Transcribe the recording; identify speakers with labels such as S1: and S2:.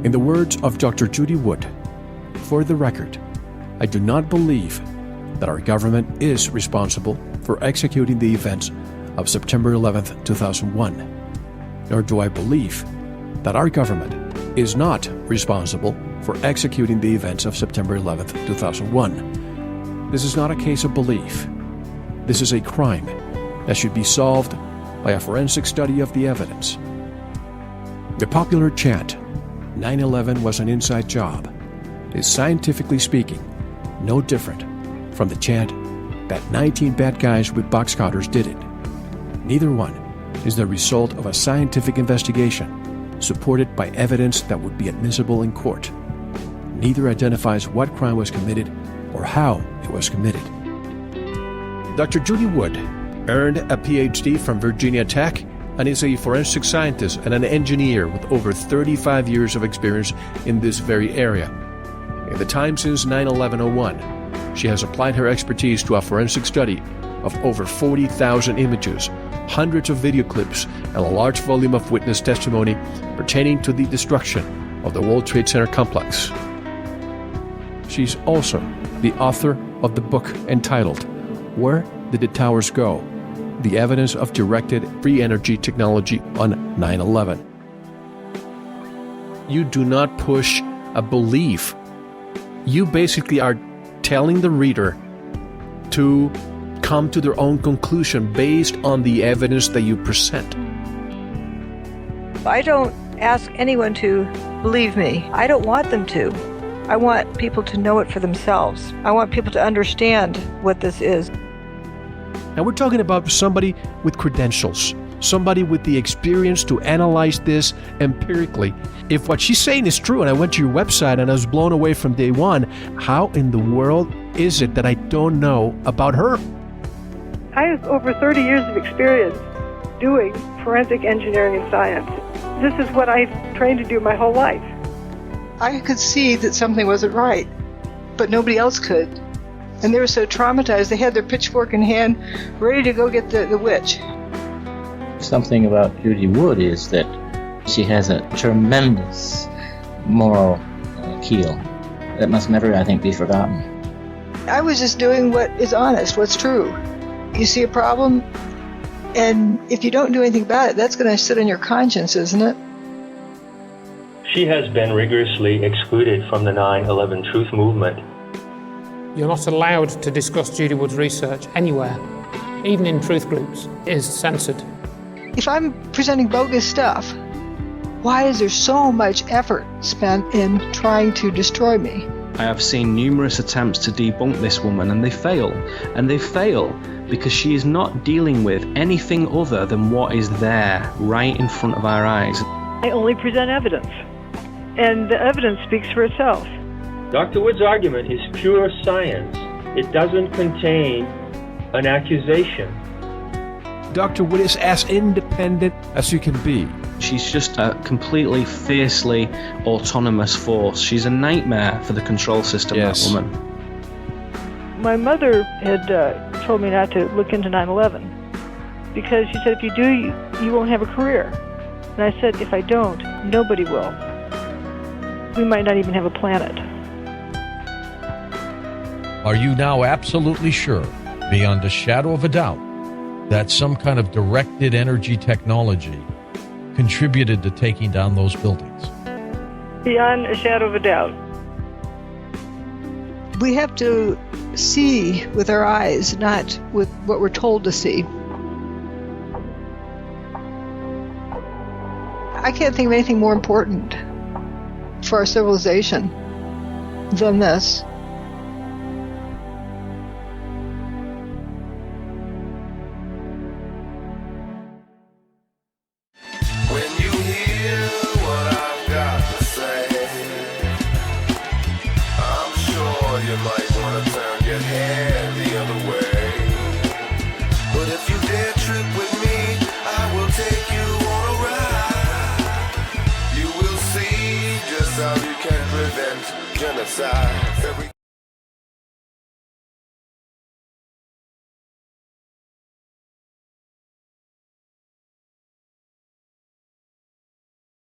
S1: In the words of Dr. Judy Wood, for the record, I do not believe that our government is responsible for executing the events of September 11th, 2001, nor do I believe that our government is not responsible for executing the events of September 11th, 2001. This is not a case of belief. This is a crime that should be solved by a forensic study of the evidence. The popular chant, 9/11 was an inside job, is scientifically speaking no different from the chant that 19 bad guys with box cutters did it. Neither one is the result of a scientific investigation supported by evidence that would be admissible in court. Neither identifies what crime was committed or how it was committed. Dr. Judy Wood earned a PhD from Virginia Tech and is a forensic scientist and an engineer with over 35 years of experience in this very area. In the time since 9/11/01, she has applied her expertise to a forensic study of over 40,000 images, hundreds of video clips, and a large volume of witness testimony pertaining to the destruction of the World Trade Center complex. She's also the author of the book entitled Where Did the Towers Go? The Evidence of Directed Free Energy Technology on 9/11. You do not push a belief. You basically are telling the reader to come to their own conclusion based on the evidence that you present.
S2: I don't ask anyone to believe me. I don't want them to. I want people to know it for themselves. I want people to understand what this is.
S1: Now we're talking about somebody with credentials, somebody with the experience to analyze this empirically. If what she's saying is true, and I went to your website and I was blown away from day one, how in the world is it that I don't know about her?
S3: I have over 30 years of experience doing forensic engineering and science. This is what I've trained to do my whole life. I could see that something wasn't right, but nobody else could. And they were so traumatized, they had their pitchfork in hand, ready to go get the witch.
S4: Something about Judy Wood is that she has a tremendous moral keel that must never, I think, be forgotten.
S3: I was just doing what is honest, what's true. You see a problem, and if you don't do anything about it, that's going to sit on your conscience, isn't it?
S5: She has been rigorously excluded from the 9/11 Truth Movement.
S6: You're not allowed to discuss Judy Wood's research anywhere, even in truth groups. It is censored.
S3: If I'm presenting bogus stuff, why is there so much effort spent in trying to destroy me?
S7: I have seen numerous attempts to debunk this woman, and they fail. And they fail because she is not dealing with anything other than what is there, right in front of our eyes.
S3: I only present evidence, and the evidence speaks for itself.
S5: Dr. Wood's argument is pure science. It doesn't contain an accusation.
S1: Dr. Wood is as independent as you can be.
S7: She's just a completely fiercely autonomous force. She's a nightmare for the control system,
S1: Yes.
S7: that woman.
S3: My mother had told me not to look into 9/11 because she said, if you do, you won't have a career. And I said, if I don't, nobody will. We might not even have a planet.
S8: Are you now absolutely sure, beyond a shadow of a doubt, that some kind of directed energy technology contributed to taking down those buildings?
S3: Beyond a shadow of a doubt. We have to see with our eyes, not with what we're told to see. I can't think of anything more important for our civilization than this.
S9: When you hear what I've got to say, I'm sure you might want to turn your head the other way. But if you dare trip with me, I will take you on a ride. You will see just how you can prevent genocide.